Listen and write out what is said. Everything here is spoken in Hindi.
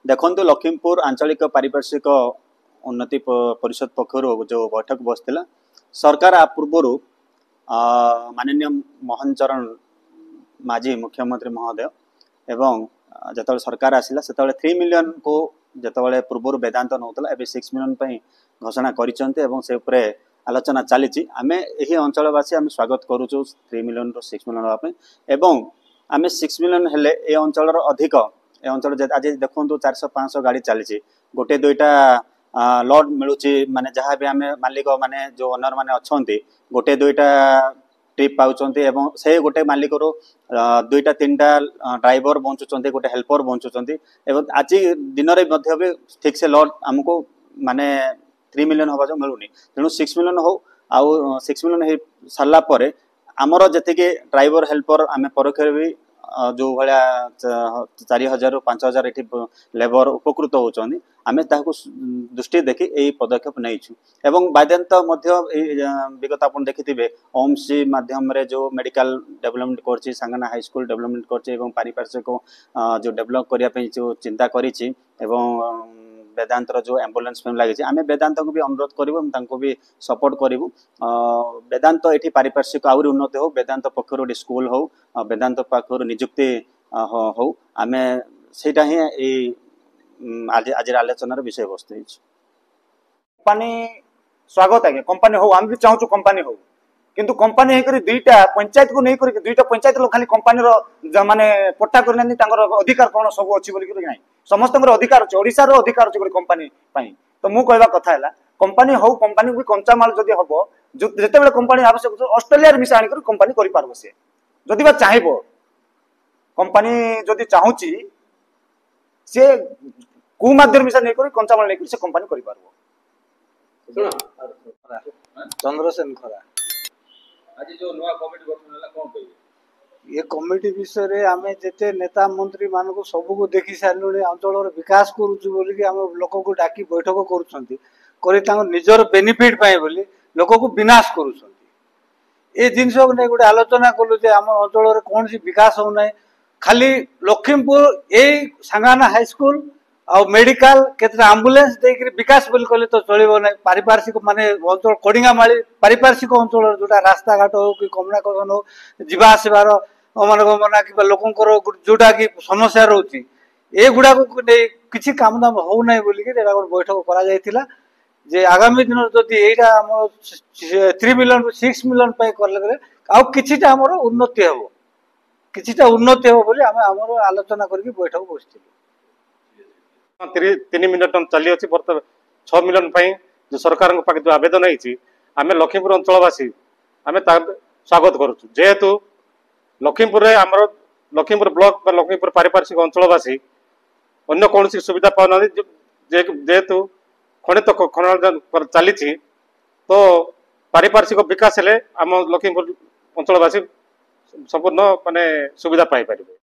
देखो लखीमपुर आंचलिक पारिपार्श्विक उन्नति परिषद पक्षर जो बैठक बसला सरकार आ पूर्वर माननीय मोहन चरण माझी मुख्यमंत्री महोदय एवं जो सरकार आसला से 3 मिलियन को जो पूर्व वेदांत नौला ए 6 मिलियन घोषणा कर आलोचना चली आम यही अंचलवासी आम स्वागत करुचु 3 मिलियन 6 मिलियन हाँपी एवं आम 6 मिलियन हेले ए अंचल अधिक ए अंचल आज देखो 400-500 गाड़ी चली गोटे दुईटा लॉट मिलूँ माने जहाँ भी आम मालिक माने जो ओनर माने अच्छा गोटे दुईटा ट्रिप पाँच एवं से गोटे मालिक दुईटा 3टा ड्राइवर बंचुंट गोटे हेल्पर बंचुंट एवं आज दिन में भी ठीक से लॉट आमको माने 3 मिलियन हवा जो मिलूनी तेणु 6 मिलियन हो आउ 6 मिलियन हो सारा पर आमर जी ड्राइवर हेल्पर आम परोक्ष भी जो भाया 4000-5000 ये लेबर उपकृत होती आम दृष्टि देखी यही पदक्षेप नहीं एवं वेदांत विगत आप देखिथे ओम्स माध्यम जो मेडिकल डेवलपमेंट कर सांगना हाई स्कूल डेवलपमेंट कर पारिपार्श्विक जो डेवलप करने जो चिंता करी वेदांतर जो एम्बुलेंस लगी आम वेदांत को भी अनुरोध करूँ भी सपोर्ट करूँ वेदांत ये पारिपार्श्विक आहरी उन्नति हो वेदांत पक्षर स्कूल हो वेदांत पक्षर निजुक्ति हो आम से आज आलोचनार विषय वस्तु कंपनी स्वागत आगे कंपनी हो आम भी चाहूँ कंपनी हो किंतु कंपनी होकर दुईटा पंचायत को नहीं करके दुईटा पंचायत लोग खाली कंपनी माने पट्टा कर अधिकार कौन सब अच्छी बोलिक ना समस्त अधिकार अच्छे ओडिशार अधिकार अच्छे कंपनी तो मु कहवा कथा है कंपनी हो कंपनी भी कंचा माल जदि हम जिते कंपनी आवश्यक ऑस्ट्रेलिया मिसा आनिक कंपनी कर सी जदि बा चाहब कंपनी जदि चाहूँगी सी कौ माध्यम मिसा नहीं कर कंचा माल नहीं से कंपनी कर चंद्रसेन खरा आज जो नया कमिटी गठन होला कोन कहिबे ये कमिटी विषय रे आमे जेते नेता मंत्री मान को सब को देखि सारलुनी अंचल विकास करूछु बोली कि हम लोक को डाकी बैठक करूछंती करी तांग निजर बेनिफिट पाए बोली लोक को विनाश करूछंती ए जिंस को नै गुटे आलोचना कलु जे हमर अंचल रे कोन सी विकास हो नै खाली लखीमपुर ए सांगाना हाई स्कूल आ मेडिकल केते एम्बुलेंस देकरी विकास बोली कहले तो चलिबो नै पारिपार्श्विक माने अंचल कोडिंगामाली पारिपार्श्विक अंचल जोटा रास्ता घाट हो कि कम्युनिकेशन हो जीवा आसबार अमनगमना कि लोकंकर जोटा कि समस्या रोची ए गुडा को किछि काम दाम हो नै बोली कि एटा बैठक करा जायतिला जे आगामी दिन जदि एटा हम 3 मिलियन 6 मिलियन पय करले आ किछिटा हमर उन्नति हेबो किछिटा उन्नति हेबो बोली हमर आलोचना करके बैठक बसथिलु 3 मिलियन चली अच्छी बर्तमान 6 मिलियन जो सरकार पाखे जो आवेदन होमें लखीमपुर अंचलवासी आम स्वागत करुचु जेहेतु लखीमपुर आमर लखीमपुर ब्लॉक लखीमपुर पारिपार्श्विक अंचलवासी अन्य कौन सुविधा पाना जेहेतु खनित खनन चली तो पारिपार्श्विक विकास हेले आम लखीमपुर अंचलवासी संपूर्ण माने सुविधा पाई पारिबे।